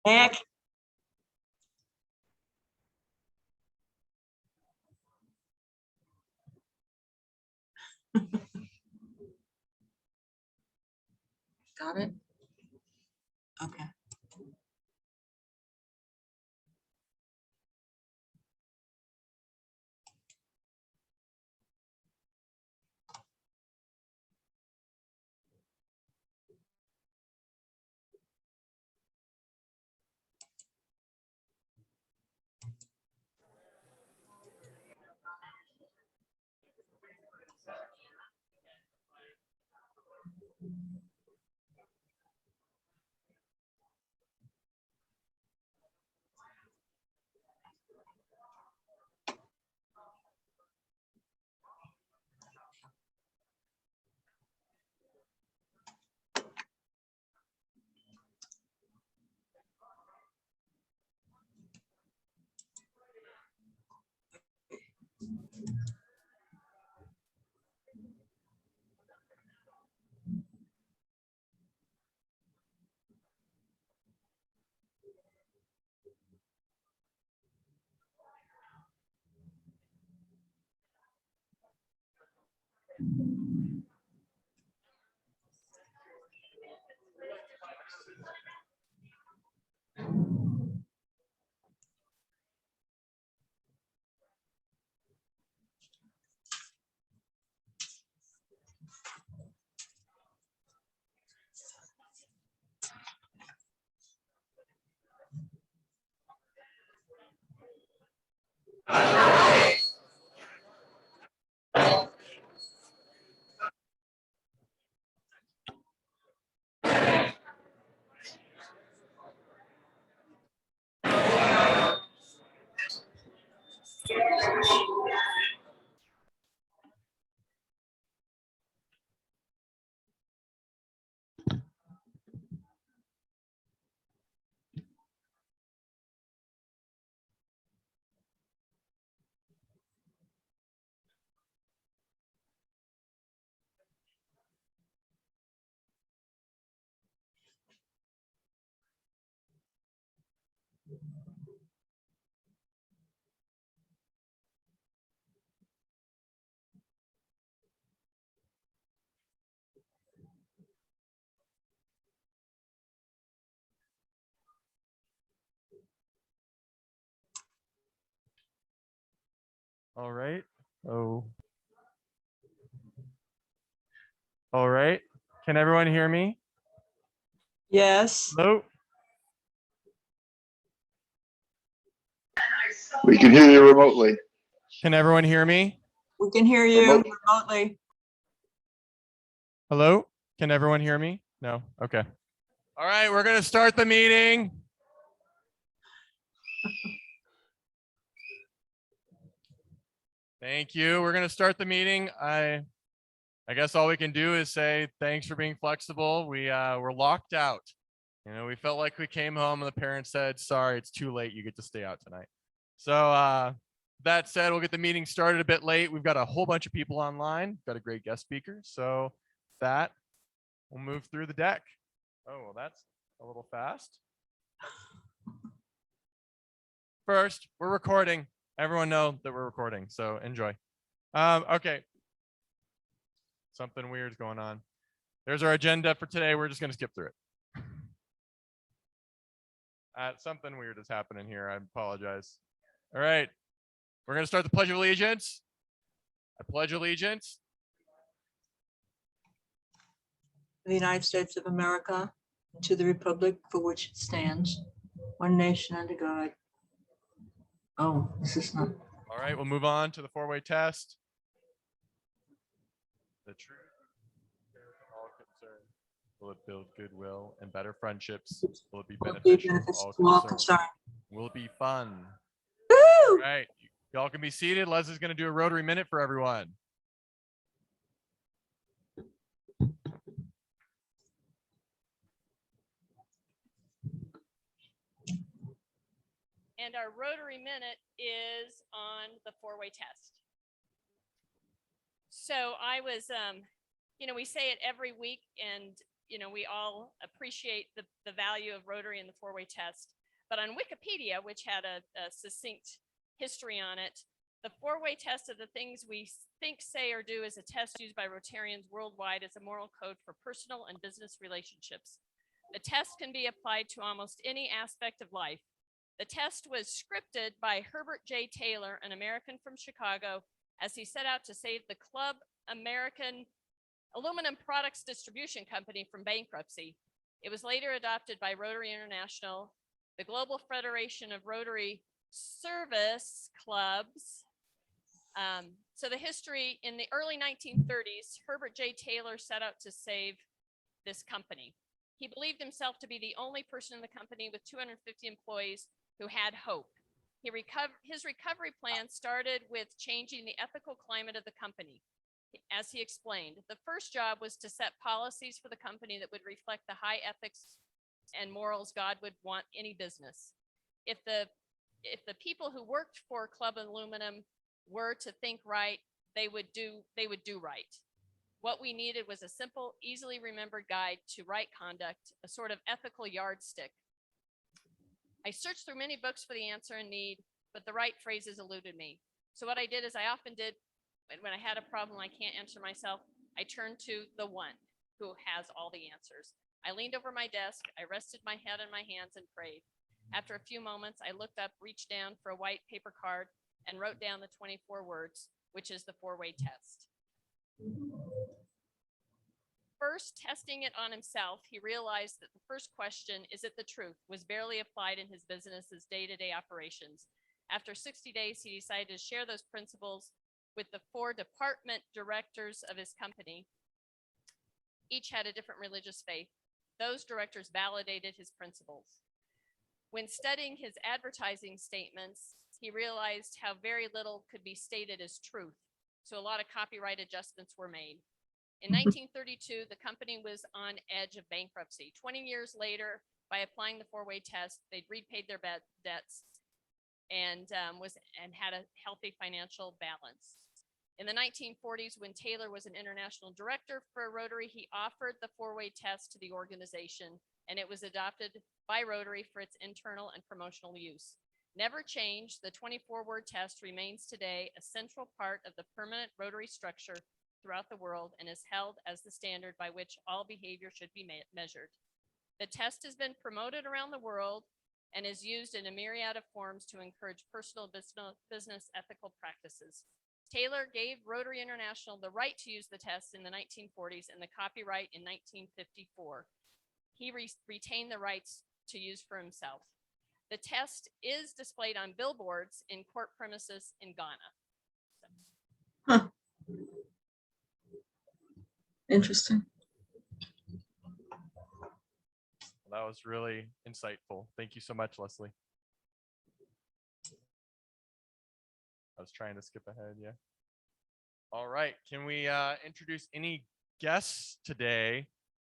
Nick. Got it? Okay. All right. Oh. All right. Can everyone hear me? Yes. Hello? We can hear you remotely. Can everyone hear me? We can hear you Remote. remotely. Hello? Can everyone hear me? No? Okay. All right, we're going to start the meeting. Thank you. We're going to start the meeting. I guess all we can do is say thanks for being flexible. We're locked out. You know, we felt like we came home and the parents said, sorry, it's too late. You get to stay out tonight. So that said, we'll get the meeting started a bit late. We've got a whole bunch of people online. Got a great guest speaker. So that we'll move through the deck. Oh, well, that's a little fast. First, we're recording. Everyone know that we're recording, so enjoy. Okay. Something weird's going on. There's our agenda for today. We're just going to skip through it. Something weird is happening here. I apologize. All right. We're going to start the Pledge of Allegiance. I pledge allegiance The United States of America, and to the republic for which it stands, one nation under God. Oh, this is not. All right, we'll move on to the four-way test. The truth to all concerned. Will it build goodwill and better friendships? Will it be beneficial to all concerned? Will it be fun? Woo! All right, y'all can be seated. Leslie's going to do a Rotary Minute for everyone. And our Rotary Minute is on the four-way test. So I was, you know, we say it every week, and we all appreciate the value of Rotary and the four-way test. But on Wikipedia, which had a succinct history on it, the four-way test of the things we think, say, or do is a test used by Rotarians worldwide as a moral code for personal and business relationships. The test can be applied to almost any aspect of life. The test was scripted by Herbert J. Taylor, an American from Chicago, as he set out to save the Club American Aluminum Products Distribution Company from bankruptcy. It was later adopted by Rotary International, the Global Federation of Rotary Service Clubs. So the history, in the early 1930s, Herbert J. Taylor set out to save this company. He believed himself to be the only person in the company with 250 employees who had hope. His recovery plan started with changing the ethical climate of the company. As he explained, the first job was to set policies for the company that would reflect the high ethics and morals God would want any business. If the people who worked for Club Aluminum were to think right, they would do right. What we needed was a simple, easily remembered guide to right conduct, a sort of ethical yardstick. I searched through many books for the answer in need, but the right phrases eluded me. So what I did is I often did, when I had a problem I can't answer myself, I turned to the one who has all the answers. I leaned over my desk, I rested my head in my hands and prayed. After a few moments, I looked up, reached down for a white paper card, and wrote down the 24 words, which is the four-way test. First, testing it on himself, he realized that the first question, is it the truth, was barely applied in his business's day-to-day operations. After 60 days, he decided to share those principles with the 4 department directors of his company. Each had a different religious faith. Those directors validated his principles. When studying his advertising statements, he realized how very little could be stated as truth. So a lot of copyright adjustments were made. In 1932, the company was on edge of bankruptcy. 20 years later, by applying the four-way test, they'd repaid their debts and had a healthy financial balance. In the 1940s, when Taylor was an international director for Rotary, he offered the four-way test to the organization, and it was adopted by Rotary for its internal and promotional use. Never changed, the 24-word test remains today a central part of the permanent Rotary structure throughout the world and is held as the standard by which all behavior should be measured. The test has been promoted around the world and is used in a myriad of forms to encourage personal business ethical practices. Taylor gave Rotary International the right to use the test in the 1940s and the copyright in 1954. He retained the rights to use for himself. The test is displayed on billboards in court premises in Ghana. Huh. Interesting. That was really insightful. Thank you so much, Leslie. I was trying to skip ahead, yeah. All right, can we introduce any guests today?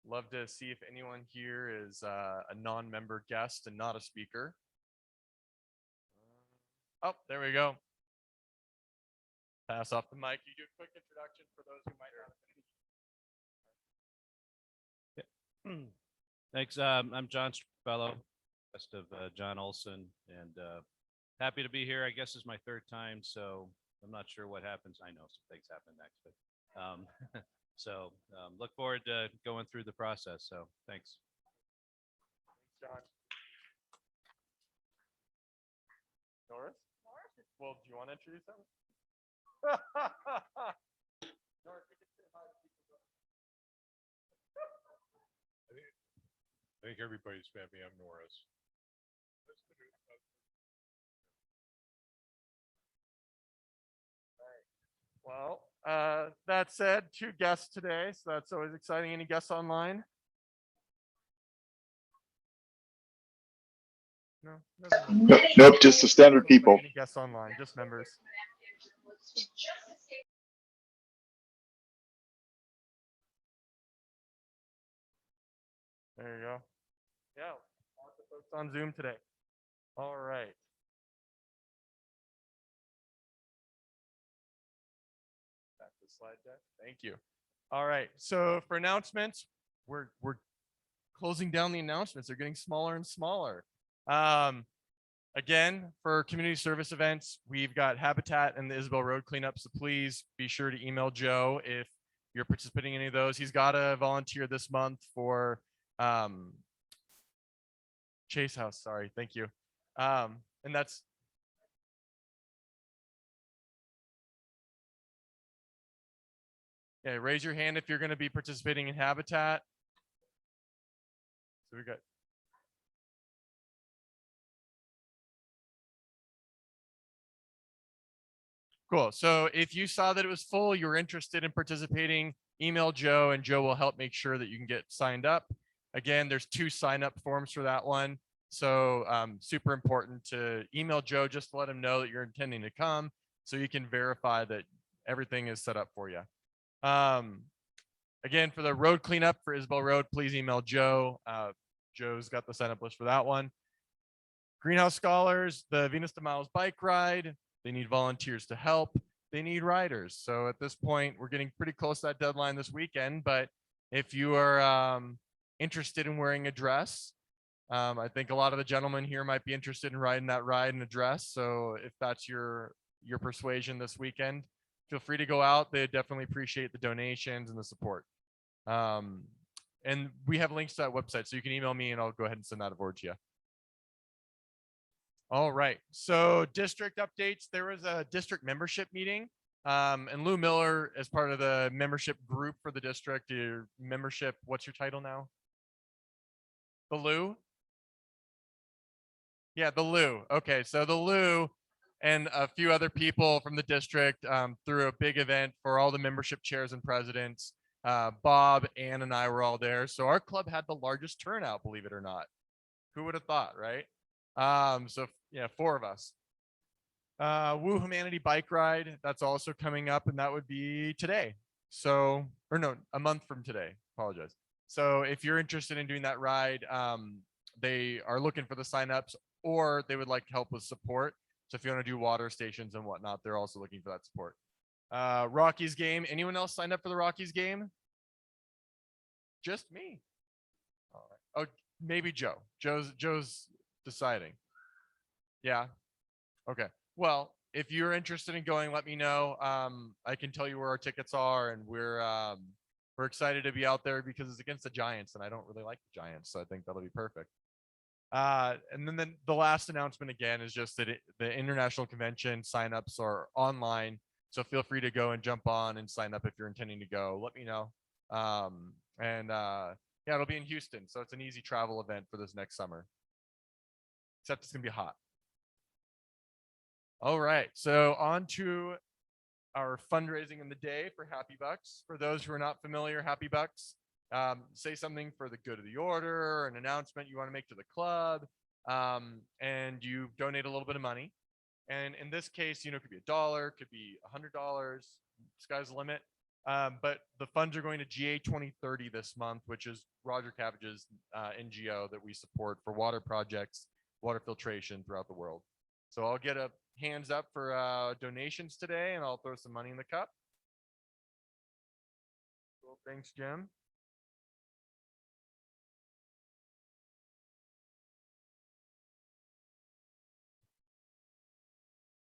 Love to see if anyone here is a non-member guest and not a speaker. Oh, there we go. Pass off the mic. You do a quick introduction for those who might not have been. Thanks. I'm John Strapello, best of John Olson, and happy to be here. I guess this is my 3rd time, so I'm not sure what happens. I know some things happen next, but so look forward to going through the process. So thanks. Thanks, John. Norris? Well, do you want to introduce them? Norris, we can say hi to people. I think everybody's met me. I'm Norris. Well, that said, 2 guests today, so that's always exciting. Any guests online? No, Nope, just the standard people. Any guests online, just members. There you go. Yeah, lots of folks on Zoom today. All right. Back to the slide deck. Thank you. All right. So for announcements, we're closing down the announcements. They're getting smaller and smaller. Again, for community service events, we've got Habitat and the Isabel Road cleanup. So please be sure to email Joe if you're participating in any of those. He's got a volunteer this month for Chase House. Sorry, thank you. And that's yeah. Raise your hand if you're going to be participating in Habitat. So we got. Cool. So if you saw that it was full, you're interested in participating, email Joe and Joe will help make sure that you can get signed up. Again, there's 2 sign up forms for that one. So super important to email Joe just to let him know that you're intending to come so you can verify that everything is set up for you. Again, for the road cleanup for Isabel Road, please email Joe. Joe's got the sign up list for that one. Greenhouse Scholars, the Venus de Miles bike ride. They need volunteers to help. They need riders. So at this point, we're getting pretty close to that deadline this weekend. But if you are interested in wearing a dress, I think a lot of the gentlemen here might be interested in riding that ride in a dress. So if that's your persuasion this weekend, feel free to go out. They definitely appreciate the donations and the support. And we have links to that website, so you can email me and I'll go ahead and send that over to you. All right, so district updates. There was a district membership meeting, and Lou Miller, as part of the membership group for the district, your membership, what's your title now? The Lou? Yeah, the Lou. Okay, so the Lou and a few other people from the district threw a big event for all the membership chairs and presidents. Bob, Ann, and I were all there. So our club had the largest turnout, believe it or not. Who would have thought, right? So yeah, 4 of us. Woo Humanity bike ride, that's also coming up, and that would be today. So, or no, a month from today. Apologize. So if you're interested in doing that ride, they are looking for the signups, or they would like help with support. So if you want to do water stations and whatnot, they're also looking for that support. Rockies game. Anyone else signed up for the Rockies game? Just me. All right. Oh, maybe Joe. Joe's deciding. Yeah. Okay. Well, if you're interested in going, let me know. I can tell you where our tickets are, and we're excited to be out there because it's against the Giants, and I don't really like the Giants, so I think that'll be perfect. And then the last announcement again is just that the international convention signups are online, so feel free to go and jump on and sign up if you're intending to go. Let me know. Yeah, it'll be in Houston, so it's an easy travel event for this next summer. Except it's gonna be hot. All right, so on to our fundraising in the day for Happy Bucks. For those who are not familiar, Happy Bucks, say something for the good of the order, an announcement you want to make to the club, and you donate a little bit of money. And in this case, it could be $1, could be $100, sky's the limit. But the funds are going to GA 2030 this month, which is Roger Cabbage's NGO that we support for water projects, water filtration throughout the world. So I'll get a hands up for donations today, and I'll throw some money in the cup. Cool. Thanks, Jim.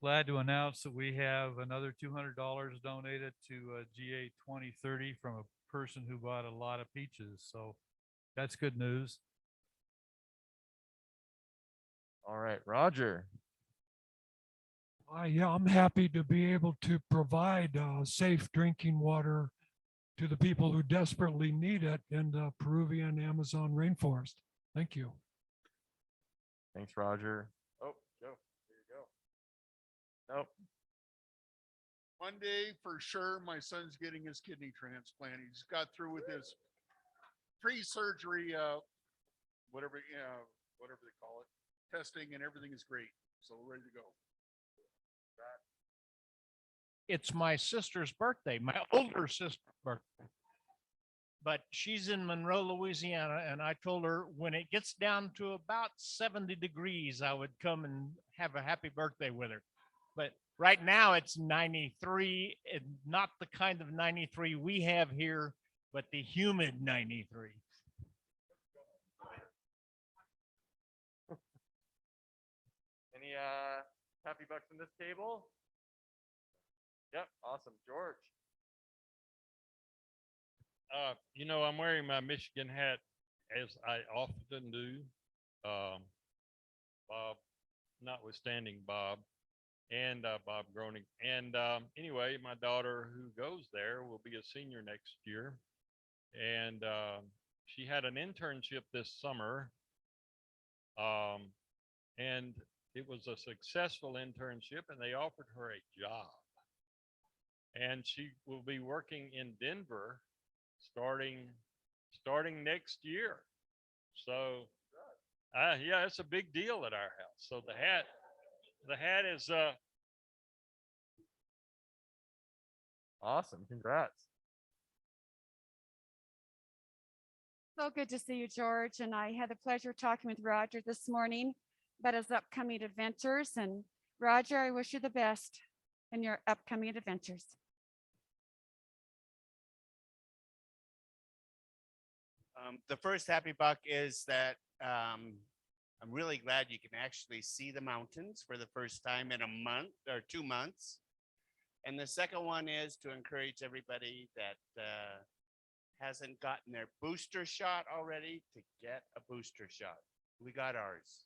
Glad to announce that we have another $200 donated to GA 2030 from a person who bought a lot of peaches. So that's good news. All right, Roger. Yeah, I'm happy to be able to provide safe drinking water to the people who desperately need it in the Peruvian Amazon rainforest. Thank you. Thanks, Roger. Oh, Joe, there you go. Nope. Monday, for sure, my son's getting his kidney transplant. He's got through with his pre-surgery, whatever they call it, testing, and everything is great. So we're ready to go. It's my sister's birthday, my older sister's birthday. But she's in Monroe, Louisiana, and I told her when it gets down to about 70 degrees, I would come and have a happy birthday with her. But right now it's 93, and not the kind of 93 we have here, but the humid 93. any happy bucks in this table? Yep, awesome. George. I'm wearing my Michigan hat as I often do. Bob, notwithstanding Bob and Bob Groening. And anyway, my daughter who goes there will be a senior next year. And she had an internship this summer. And it was a successful internship and they offered her a job. And she will be working in Denver starting next year. So yeah, it's a big deal at our house. So the hat is Awesome. Congrats. So good to see you, George. And I had the pleasure of talking with Roger this morning about his upcoming adventures. And Roger, I wish you the best in your upcoming adventures. The first happy buck is that I'm really glad you can actually see the mountains for the first time in a month or 2 months. And the second one is to encourage everybody that hasn't gotten their booster shot already to get a booster shot. We got ours.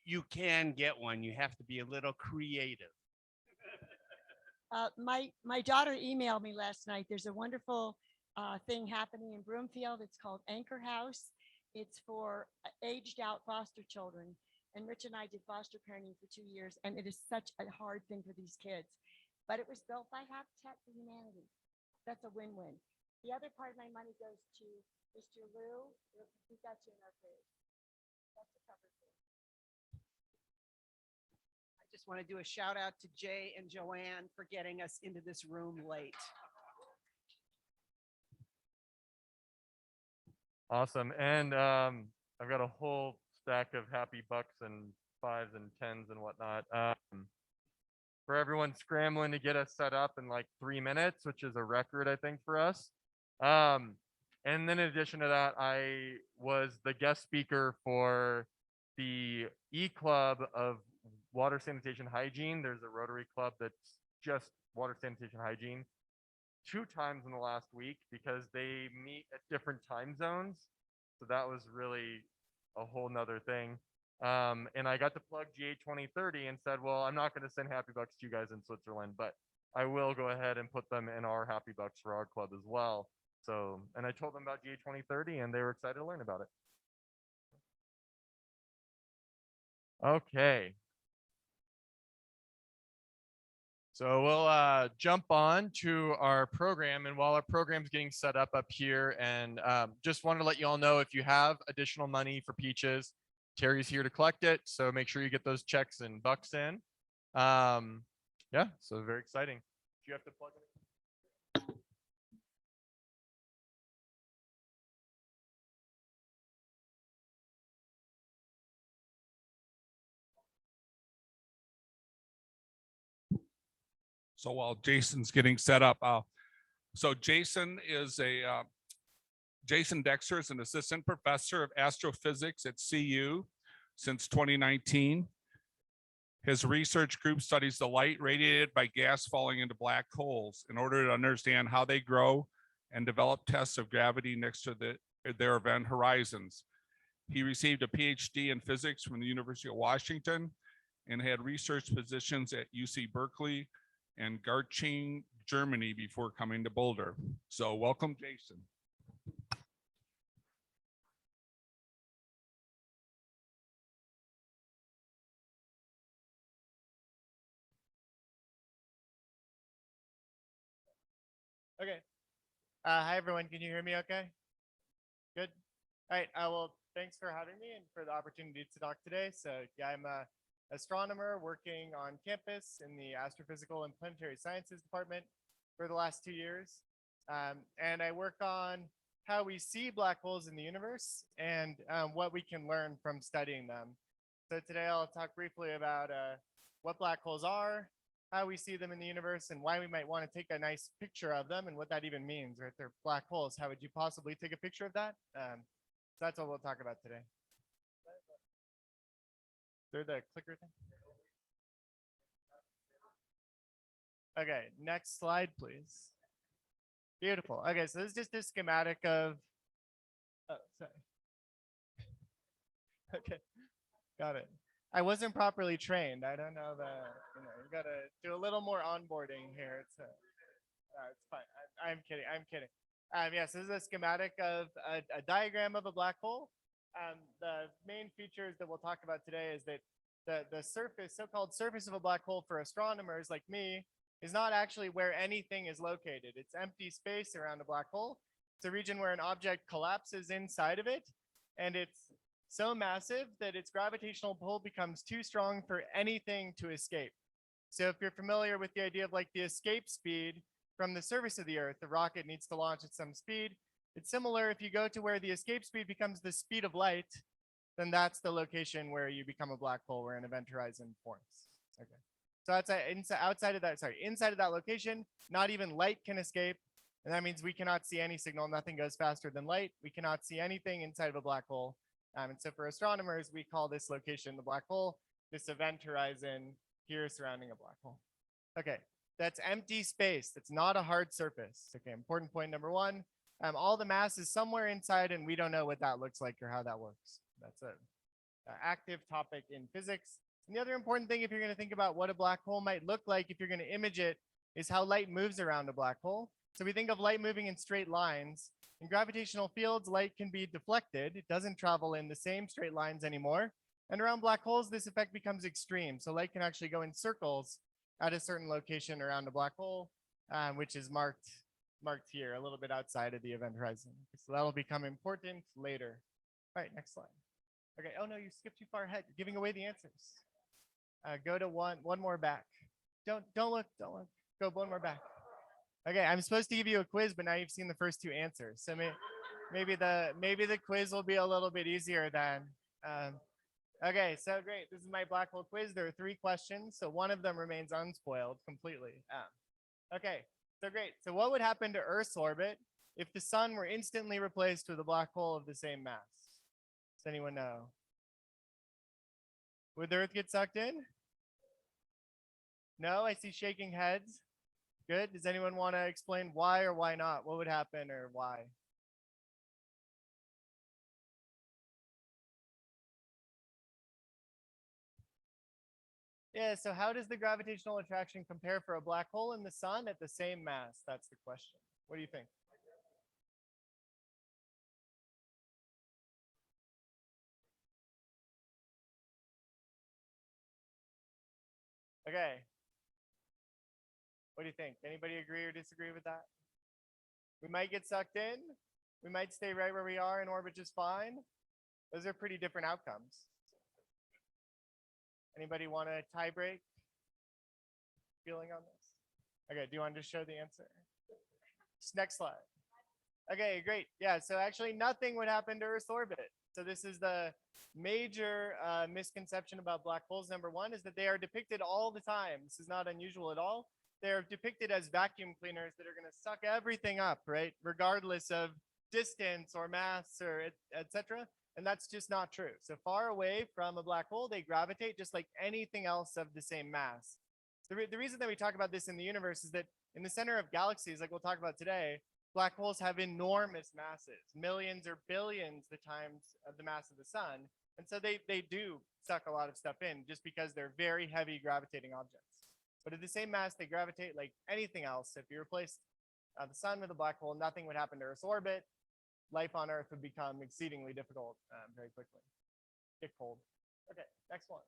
You can get one. You have to be a little creative. My daughter emailed me last night. There's a wonderful thing happening in Broomfield. It's called Anchor House. It's for aged out foster children. And Rich and I did foster parenting for 2 years, and it is such a hard thing for these kids. But it was built by Habitat for Humanity. That's a win-win. The other part of my money goes to Mr. Lou. We got you in our page. That's a cover for. I just want to do a shout out to Jay and Joanne for getting us into this room late. Awesome. And I've got a whole stack of happy bucks and 5s and 10s and whatnot. For everyone scrambling to get us set up in like 3 minutes, which is a record, I think, for us. And then in addition to that, I was the guest speaker for the E-Club of Water Sanitation Hygiene. There's a Rotary Club that's just water sanitation hygiene 2 times in the last week because they meet at different time zones. So that was really a whole nother thing. And I got to plug GA 2030 and said, well, I'm not going to send happy bucks to you guys in Switzerland, but I will go ahead and put them in our happy bucks for our club as well. So, and I told them about GA 2030 and they were excited to learn about it. Okay. So we'll jump on to our program, and while our program's getting set up here, and just wanted to let you all know if you have additional money for Peaches, Terry's here to collect it. So make sure you get those checks and bucks in. Yeah, so very exciting. Do you have to plug it? So while Jason's getting set up, so Jason Dexter is an assistant professor of astrophysics at CU since 2019. His research group studies the light radiated by gas falling into black holes in order to understand how they grow and develop tests of gravity next to their event horizons. He received a PhD in physics from the University of Washington and had research positions at UC Berkeley and Garching, Germany before coming to Boulder. So welcome, Jason. Okay. Hi, everyone. Can you hear me okay? Good. All right. Well, thanks for having me and for the opportunity to talk today. So yeah, I'm a astronomer working on campus in the Astrophysical and Planetary Sciences department for the last 2 years. And I work on how we see black holes in the universe and what we can learn from studying them. So today I'll talk briefly about what black holes are, how we see them in the universe, and why we might want to take a nice picture of them and what that even means, right? They're black holes. How would you possibly take a picture of that? So that's what we'll talk about today. Is there the clicker thing? Okay, next slide, please. Beautiful. Okay, so this is just a schematic of, oh, sorry. Okay, got it. I wasn't properly trained. I don't know you gotta do a little more onboarding here. It's fine. I'm kidding. I'm kidding. Yes, this is a schematic of a diagram of a black hole. The main features that we'll talk about today is that the surface, so-called surface of a black hole for astronomers like me, is not actually where anything is located. It's empty space around a black hole. It's a region where an object collapses inside of it, and it's so massive that its gravitational pull becomes too strong for anything to escape. So if you're familiar with the idea of like the escape speed from the surface of the Earth, the rocket needs to launch at some speed. It's similar. If you go to where the escape speed becomes the speed of light, then that's the location where you become a black hole, where an event horizon forms. Okay. So inside of that location, not even light can escape. And that means we cannot see any signal. Nothing goes faster than light. We cannot see anything inside of a black hole. And so for astronomers, we call this location the black hole, this event horizon here surrounding a black hole. Okay, that's empty space. That's not a hard surface. Okay, important point number one. All the mass is somewhere inside, and we don't know what that looks like or how that works. That's an active topic in physics. And the other important thing, if you're going to think about what a black hole might look like, if you're going to image it, is how light moves around a black hole. So we think of light moving in straight lines. In gravitational fields, light can be deflected. It doesn't travel in the same straight lines anymore. And around black holes, this effect becomes extreme. So light can actually go in circles at a certain location around a black hole, which is marked here, a little bit outside of the event horizon. So that'll become important later. All right, next slide. Okay, oh no, you skipped too far ahead. You're giving away the answers. Go to one more back. Don't look. Go one more back. Okay, I'm supposed to give you a quiz, but now you've seen the first two answers. So maybe the quiz will be a little bit easier then. Okay, so great. This is my black hole quiz. There are 3 questions, so one of them remains unspoiled completely. Okay, so great. So what would happen to Earth's orbit if the sun were instantly replaced with a black hole of the same mass? Does anyone know? Would the Earth get sucked in? No, I see shaking heads. Good. Does anyone want to explain why or why not? What would happen or why? Yeah, so how does the gravitational attraction compare for a black hole and the sun at the same mass? That's the question. What do you think? Okay. What do you think? Anybody agree or disagree with that? We might get sucked in. We might stay right where we are in orbit just fine. Those are pretty different outcomes. Anybody want a tie break feeling on this? Okay, do you want to show the answer? Next slide. Okay, great. Yeah, so actually nothing would happen to Earth's orbit. So this is the major misconception about black holes. Number one is that they are depicted all the time. This is not unusual at all. They're depicted as vacuum cleaners that are going to suck everything up, right? Regardless of distance or mass or etc. And that's just not true. So far away from a black hole, they gravitate just like anything else of the same mass. The reason that we talk about this in the universe is that in the center of galaxies, like we'll talk about today, black holes have enormous masses, millions or billions the times of the mass of the sun. And so they do suck a lot of stuff in just because they're very heavy gravitating objects. But at the same mass, they gravitate like anything else. If you replaced the sun with a black hole, nothing would happen to Earth's orbit. Life on Earth would become exceedingly difficult very quickly. Get cold. Okay, next one.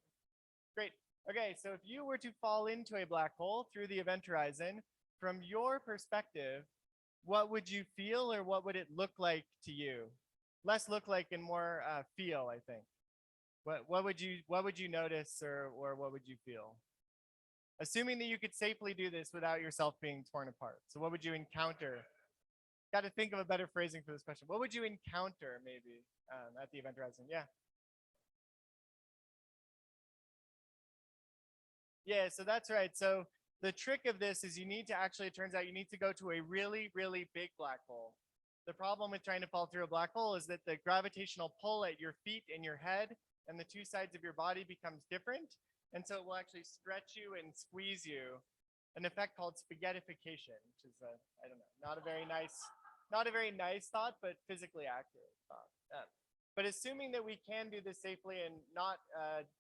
Great. Okay, so if you were to fall into a black hole through the event horizon, from your perspective, what would you feel or what would it look like to you? Less look like and more feel, I think. What would you notice or what would you feel? Assuming that you could safely do this without yourself being torn apart. So what would you encounter? Got to think of a better phrasing for this question. What would you encounter maybe at the event horizon? Yeah. Yeah, so that's right. So The trick of this is you need to actually, it turns out you need to go to a really, really big black hole. The problem with trying to fall through a black hole is that the gravitational pull at your feet and your head and the two sides of your body becomes different. And so it will actually stretch you and squeeze you, an effect called spaghettification, which is I don't know, not a very nice thought, but physically accurate thought. But assuming that we can do this safely and not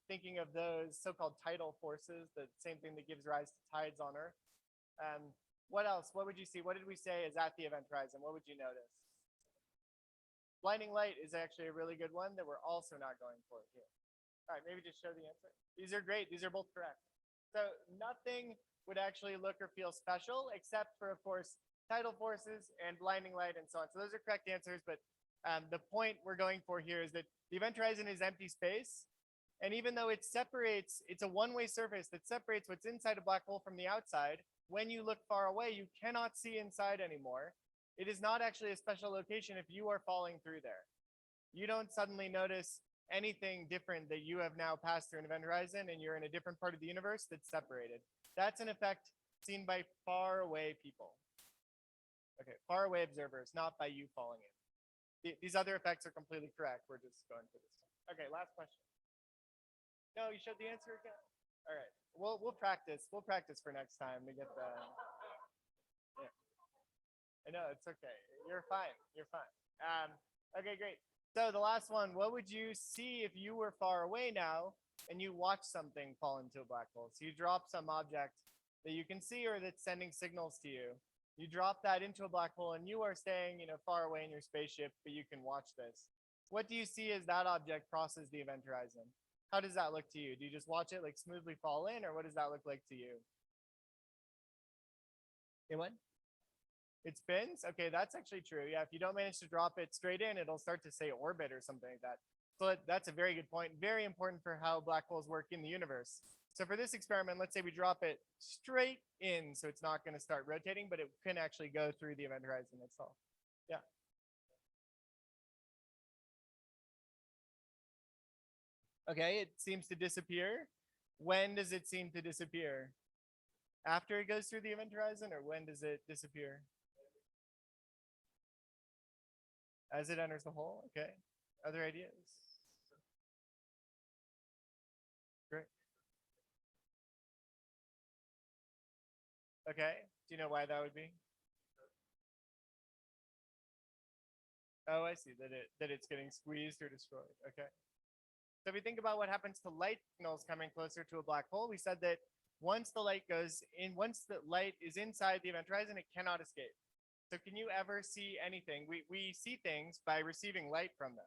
thinking of those so-called tidal forces, the same thing that gives rise to tides on Earth. What else? What would you see? What did we say is at the event horizon? What would you notice? Blinding light is actually a really good one that we're also not going for here. All right, maybe just show the answer. These are great. These are both correct. So nothing would actually look or feel special except for, of course, tidal forces and blinding light and so on. So those are correct answers, but the point we're going for here is that the event horizon is empty space. And even though it separates, it's a one-way surface that separates what's inside a black hole from the outside. When you look far away, you cannot see inside anymore. It is not actually a special location if you are falling through there. You don't suddenly notice anything different that you have now passed through an event horizon and you're in a different part of the universe that's separated. That's an effect seen by far away people. Okay, far away observers, not by you falling in. These other effects are completely correct. We're just going for this. Okay, last question. No, you showed the answer again? All right, we'll practice. We'll practice for next time to get the, yeah. I know, it's okay. You're fine, you're fine. Okay, great. So the last one, what would you see if you were far away now and you watch something fall into a black hole? So you drop some object that you can see or that's sending signals to you. You drop that into a black hole and you are staying, far away in your spaceship, but you can watch this. What do you see as that object crosses the event horizon? How does that look to you? Do you just watch it like smoothly fall in, or what does that look like to you? It what? It spins? Okay, that's actually true. Yeah, if you don't manage to drop it straight in, it'll start to say orbit or something like that. So that's a very good point. Very important for how black holes work in the universe. So for this experiment, let's say we drop it straight in, so it's not going to start rotating, but it can actually go through the event horizon itself. Yeah. Okay, it seems to disappear. When does it seem to disappear? After it goes through the event horizon, or when does it disappear? As it enters the hole? Okay. Other ideas? Great. Okay. Do you know why that would be? Oh, I see. That it's getting squeezed or destroyed. Okay. So if we think about what happens to light signals coming closer to a black hole, we said that once the light is inside the event horizon, it cannot escape. So can you ever see anything? We see things by receiving light from them.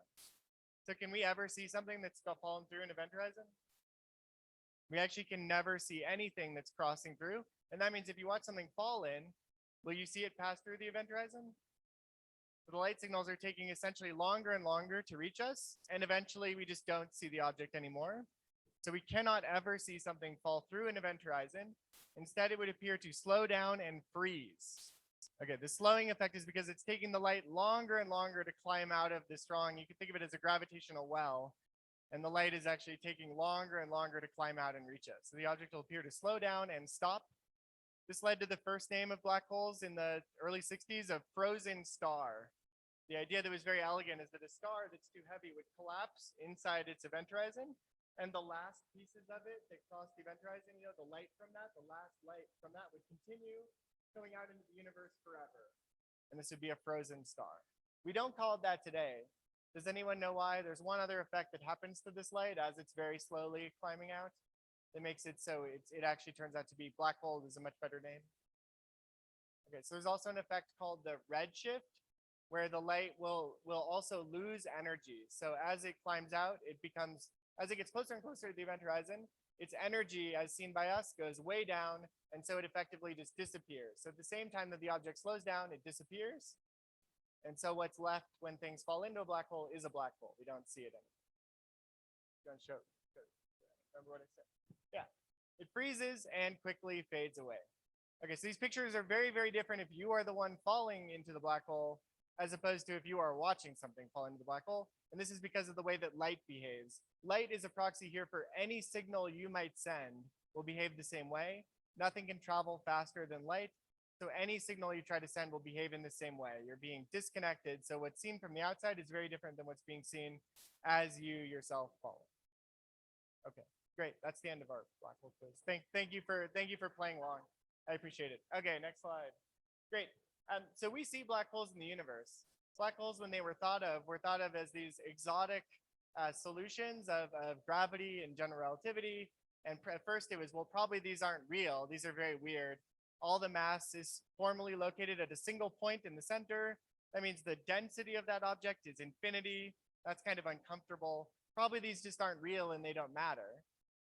So can we ever see something that's fallen through an event horizon? We actually can never see anything that's crossing through. And that means if you watch something fall in, will you see it pass through the event horizon? So the light signals are taking essentially longer and longer to reach us. And eventually we just don't see the object anymore. So we cannot ever see something fall through an event horizon. Instead, it would appear to slow down and freeze. Okay, the slowing effect is because it's taking the light longer and longer to climb out of the strong, you can think of it as a gravitational well, and the light is actually taking longer and longer to climb out and reach us. So the object will appear to slow down and stop. This led to the first name of black holes in the early 60s, a frozen star. The idea that was very elegant is that a star that's too heavy would collapse inside its event horizon, and the last pieces of it that cross the event horizon, the light from that, the last light from that would continue going out into the universe forever. And this would be a frozen star. We don't call it that today. Does anyone know why? There's one other effect that happens to this light as it's very slowly climbing out that makes it so it actually turns out to be black hole is a much better name. Okay, so there's also an effect called the redshift, where the light will also lose energy. So as it climbs out, as it gets closer and closer to the event horizon, its energy, as seen by us, goes way down, and so it effectively just disappears. So at the same time that the object slows down, it disappears. And so what's left when things fall into a black hole is a black hole. We don't see it anymore. Don't show. Remember what I said? Yeah. It freezes and quickly fades away. Okay, so these pictures are very, very different if you are the one falling into the black hole as opposed to if you are watching something fall into the black hole. And this is because of the way that light behaves. Light is a proxy here for any signal you might send will behave the same way. Nothing can travel faster than light. So any signal you try to send will behave in the same way. You're being disconnected. So what's seen from the outside is very different than what's being seen as you yourself follow. Okay, great. That's the end of our black hole quiz. Thank you for playing along. I appreciate it. Okay, next slide. Great. So we see black holes in the universe. Black holes, when they were thought of as these exotic solutions of gravity and general relativity. And at first it was, well, probably these aren't real. These are very weird. All the mass is formally located at a single point in the center. That means the density of that object is infinity. That's kind of uncomfortable. Probably these just aren't real and they don't matter.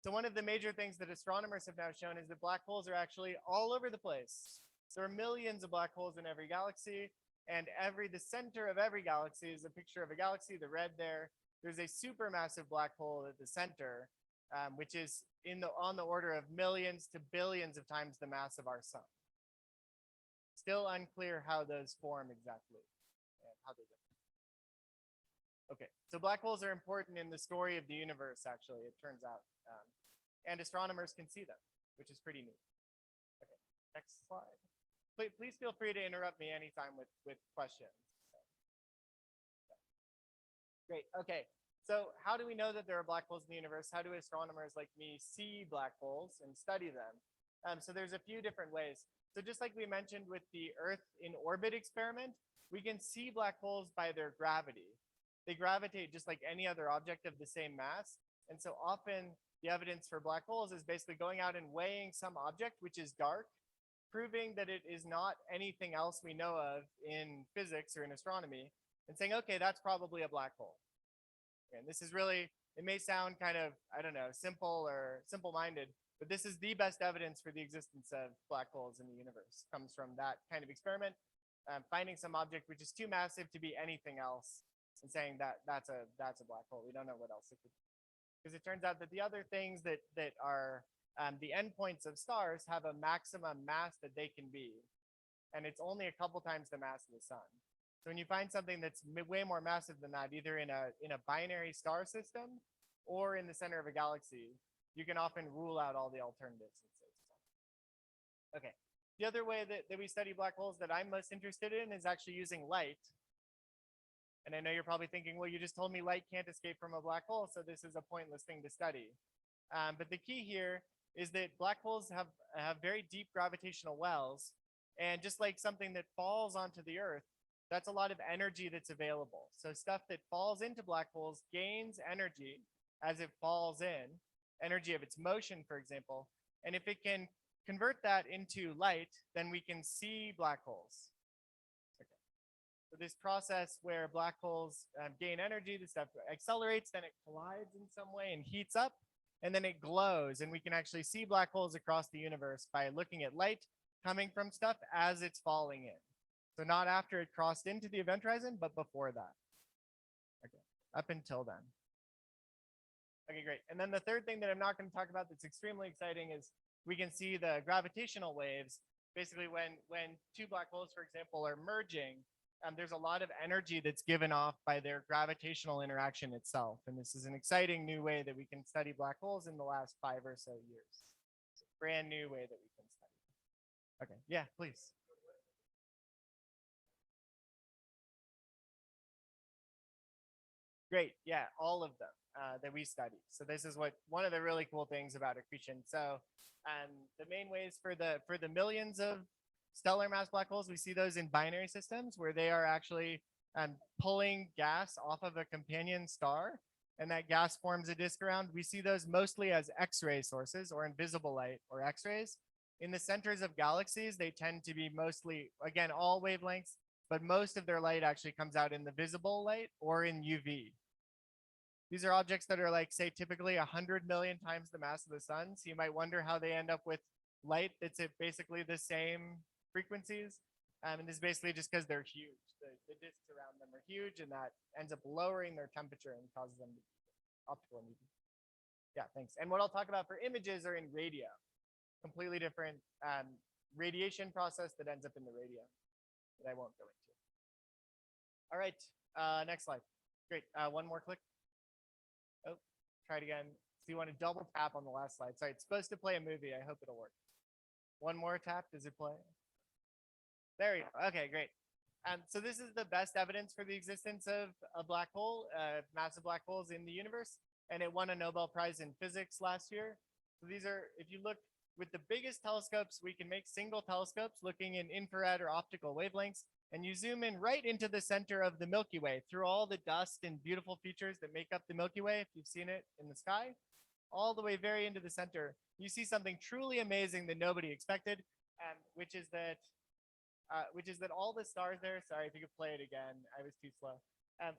So one of the major things that astronomers have now shown is that black holes are actually all over the place. There are millions of black holes in every galaxy, and the center of every galaxy is a picture of a galaxy, the red there. There's a supermassive black hole at the center, which is on the order of millions to billions of times the mass of our sun. Still unclear how those form exactly and how they differ. Okay, so black holes are important in the story of the universe, actually, it turns out. And astronomers can see them, which is pretty neat. Okay, next slide. Please feel free to interrupt me anytime with questions. Great, okay. So how do we know that there are black holes in the universe? How do astronomers like me see black holes and study them? So there's a few different ways. So just like we mentioned with the Earth in orbit experiment, we can see black holes by their gravity. They gravitate just like any other object of the same mass. And so often the evidence for black holes is basically going out and weighing some object which is dark, proving that it is not anything else we know of in physics or in astronomy, and saying, okay, that's probably a black hole. And this is really, it may sound kind of, I don't know, simple or simple-minded, but this is the best evidence for the existence of black holes in the universe. It comes from that kind of experiment, finding some object which is too massive to be anything else, and saying that that's a black hole. We don't know what else it could be. Because it turns out that the other things that are the endpoints of stars have a maximum mass that they can be. And it's only a couple times the mass of the sun. So when you find something that's way more massive than that, either in a binary star system or in the center of a galaxy, you can often rule out all the alternatives. Okay. The other way that we study black holes that I'm most interested in is actually using light. And I know you're probably thinking, well, you just told me light can't escape from a black hole, so this is a pointless thing to study. But the key here is that black holes have very deep gravitational wells. And just like something that falls onto the Earth, that's a lot of energy that's available. So stuff that falls into black holes gains energy as it falls in, energy of its motion, for example. And if it can convert that into light, then we can see black holes. Okay. So this process where black holes gain energy, the stuff accelerates, then it collides in some way and heats up, and then it glows. And we can actually see black holes across the universe by looking at light coming from stuff as it's falling in. So not after it crossed into the event horizon, but before that. Okay, up until then. Okay, great. And then the third thing that I'm not going to talk about that's extremely exciting is we can see the gravitational waves. Basically, when two black holes, for example, are merging, there's a lot of energy that's given off by their gravitational interaction itself. And this is an exciting new way that we can study black holes in the last 5 or so years. It's a brand new way that we can study. Okay, yeah, please. Great, yeah, all of them that we study. So this is one of the really cool things about accretion. So the main ways for the millions of stellar mass black holes, we see those in binary systems where they are actually pulling gas off of a companion star, and that gas forms a disk around. We see those mostly as X-ray sources or invisible light or X-rays. In the centers of galaxies, they tend to be mostly, again, all wavelengths, but most of their light actually comes out in the visible light or in UV. These are objects that are like, say, typically 100 million times the mass of the sun. So you might wonder how they end up with light that's at basically the same frequencies. And this is basically just because they're huge. The disks around them are huge, and that ends up lowering their temperature and causes them to be optical emitting. Yeah, thanks. And what I'll talk about for images are in radio. Completely different radiation process that ends up in the radio that I won't go into. All right, next slide. Great, one more click. Oh, try it again. So you want to double tap on the last slide. Sorry, it's supposed to play a movie. I hope it'll work. One more tap. Does it play? There you go. Okay, great. So this is the best evidence for the existence of a black hole, massive black holes in the universe, and it won a Nobel Prize in physics last year. So these are, if you look with the biggest telescopes, we can make single telescopes looking in infrared or optical wavelengths, and you zoom in right into the center of the Milky Way through all the dust and beautiful features that make up the Milky Way, if you've seen it in the sky, all the way very into the center. You see something truly amazing that nobody expected, which is that all the stars there, sorry if you could play it again, I was too slow.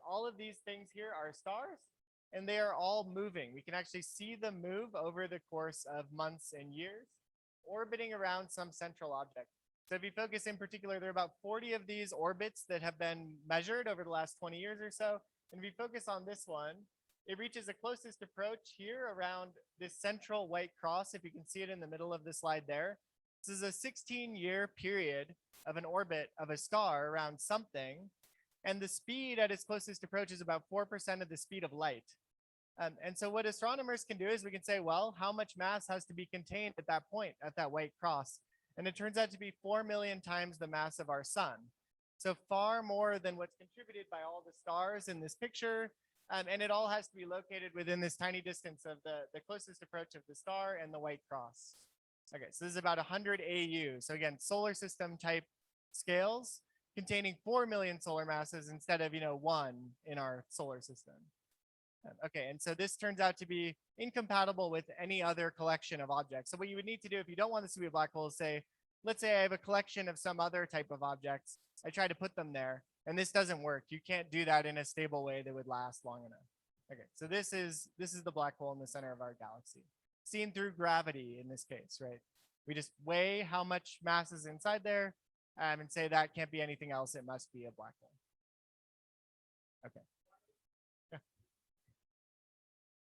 All of these things here are stars, and they are all moving. We can actually see them move over the course of months and years, orbiting around some central object. So if you focus in particular, there are about 40 of these orbits that have been measured over the last 20 years or so. And if you focus on this one, it reaches the closest approach here around this central white cross, if you can see it in the middle of the slide there. This is a 16-year period of an orbit of a star around something, and the speed at its closest approach is about 4% of the speed of light. And so what astronomers can do is we can say, well, how much mass has to be contained at that point, at that white cross? And it turns out to be 4 million times the mass of our sun. So far more than what's contributed by all the stars in this picture. And it all has to be located within this tiny distance of the closest approach of the star and the white cross. Okay, so this is about 100 AU. So again, solar system type scales containing 4 million solar masses instead of, 1 in our solar system. Okay, and so this turns out to be incompatible with any other collection of objects. So what you would need to do if you don't want this to be a black hole is say, let's say I have a collection of some other type of objects. I try to put them there, and this doesn't work. You can't do that in a stable way that would last long enough. Okay, so this is the black hole in the center of our galaxy, seen through gravity in this case, right? We just weigh how much mass is inside there and say that can't be anything else. It must be a black hole. Okay.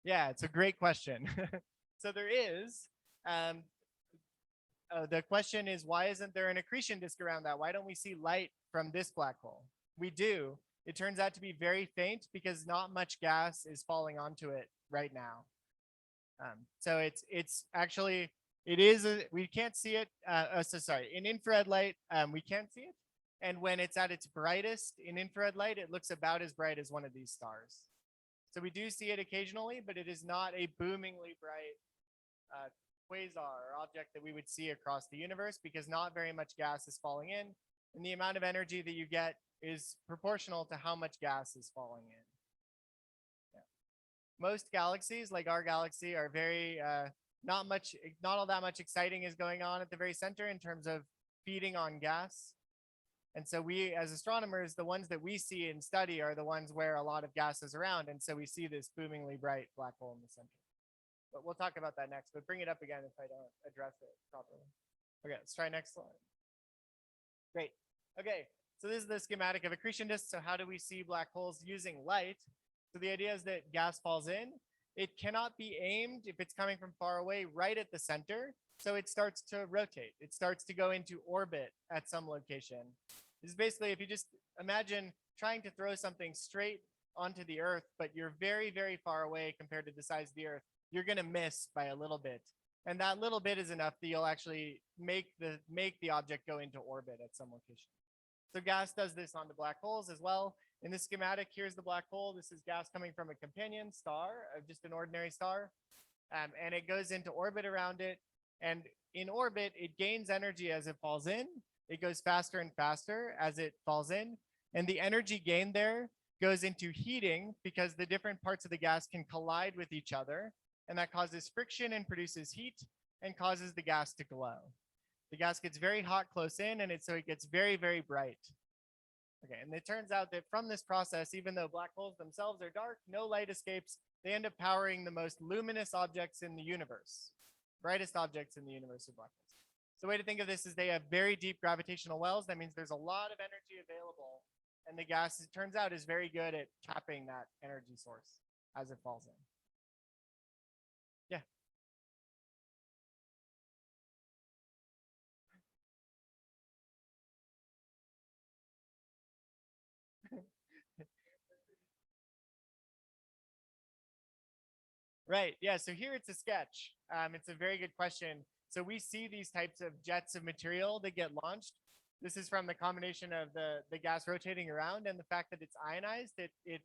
Yeah, it's a great question. So there is, the question is, why isn't there an accretion disk around that? Why don't we see light from this black hole? We do. It turns out to be very faint because not much gas is falling onto it right now. So it's actually, we can't see it. In infrared light, we can't see it. And when it's at its brightest in infrared light, it looks about as bright as one of these stars. So we do see it occasionally, but it is not a boomingly bright quasar or object that we would see across the universe because not very much gas is falling in. And the amount of energy that you get is proportional to how much gas is falling in. Yeah. Most galaxies, like our galaxy, are very, not all that much exciting is going on at the very center in terms of feeding on gas. And so we, as astronomers, the ones that we see and study are the ones where a lot of gas is around. And so we see this boomingly bright black hole in the center. But we'll talk about that next, but bring it up again if I don't address it properly. Okay, let's try next slide. Great. Okay, so this is the schematic of accretion disks. So how do we see black holes using light? So the idea is that gas falls in. It cannot be aimed if it's coming from far away right at the center. So it starts to rotate. It starts to go into orbit at some location. This is basically, if you just imagine trying to throw something straight onto the Earth, but you're very, very far away compared to the size of the Earth, you're going to miss by a little bit. And that little bit is enough that you'll actually make the object go into orbit at some location. So gas does this onto black holes as well. In this schematic, here's the black hole. This is gas coming from a companion star, just an ordinary star. And it goes into orbit around it. And in orbit, it gains energy as it falls in. It goes faster and faster as it falls in. And the energy gained there goes into heating because the different parts of the gas can collide with each other. And that causes friction and produces heat and causes the gas to glow. The gas gets very hot close in, and so it gets very, very bright. Okay, and it turns out that from this process, even though black holes themselves are dark, no light escapes, they end up powering the most luminous objects in the universe. Brightest objects in the universe are black holes. So the way to think of this is they have very deep gravitational wells. That means there's a lot of energy available. And the gas, it turns out, is very good at tapping that energy source as it falls in. Yeah. Right. Yeah. So here it's a sketch. It's a very good question. So we see these types of jets of material that get launched. This is from the combination of the gas rotating around and the fact that it's ionized. It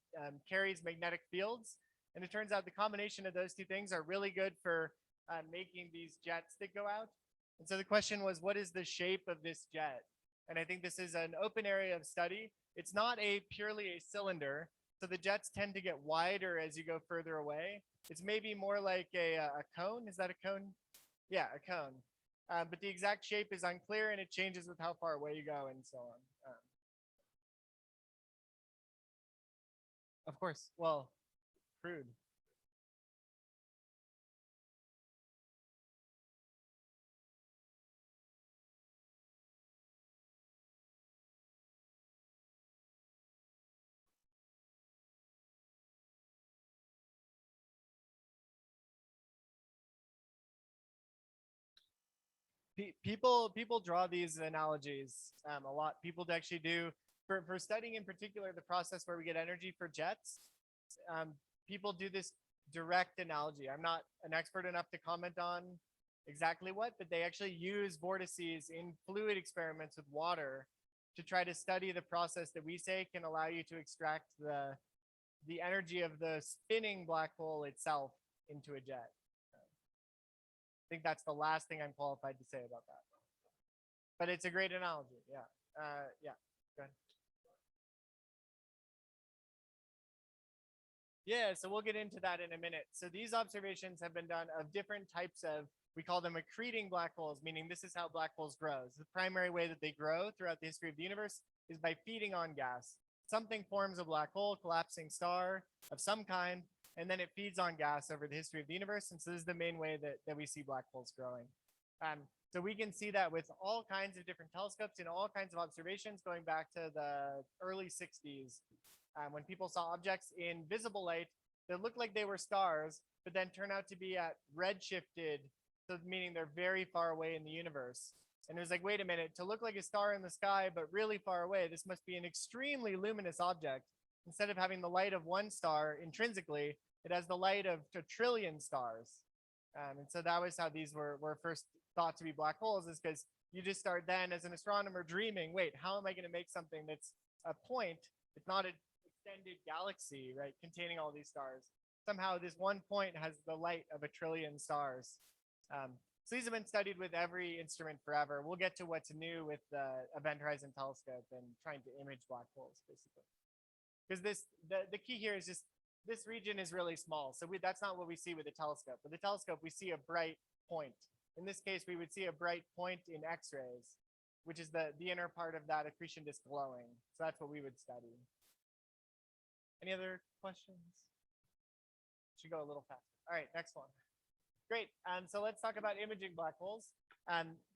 carries magnetic fields. And it turns out the combination of those two things are really good for making these jets that go out. And so the question was, what is the shape of this jet? And I think this is an open area of study. It's not purely a cylinder. So the jets tend to get wider as you go further away. It's maybe more like a cone. Is that a cone? Yeah, a cone. But the exact shape is unclear and it changes with how far away you go and so on. Of course, well, crude. People draw these analogies a lot. People actually do for studying in particular the process where we get energy for jets. People do this direct analogy. I'm not an expert enough to comment on exactly what, but they actually use vortices in fluid experiments with water to try to study the process that we say can allow you to extract the energy of the spinning black hole itself into a jet. I think that's the last thing I'm qualified to say about that. But it's a great analogy. Yeah. Yeah. Go ahead. Yeah, so we'll get into that in a minute. So these observations have been done of different types of, we call them accreting black holes, meaning this is how black holes grow. The primary way that they grow throughout the history of the universe is by feeding on gas. Something forms a black hole, collapsing star of some kind, and then it feeds on gas over the history of the universe. And so this is the main way that we see black holes growing. So we can see that with all kinds of different telescopes and all kinds of observations going back to the early 60s, when people saw objects in visible light that looked like they were stars, but then turn out to be at redshifted, so meaning they're very far away in the universe. And it was like, wait a minute, to look like a star in the sky, but really far away, this must be an extremely luminous object. Instead of having the light of one star intrinsically, it has the light of a trillion stars. And so that was how these were first thought to be black holes, is because you just start then as an astronomer dreaming, wait, how am I going to make something that's a point? It's not an extended galaxy, right, containing all these stars. Somehow this one point has the light of a trillion stars. So these have been studied with every instrument forever. We'll get to what's new with the Event Horizon Telescope and trying to image black holes, basically. Because the key here is just this region is really small. So that's not what we see with the telescope. With the telescope, we see a bright point. In this case, we would see a bright point in X-rays, which is the inner part of that accretion disk glowing. So that's what we would study. Any other questions? Should go a little faster. All right, next one. Great. So let's talk about imaging black holes.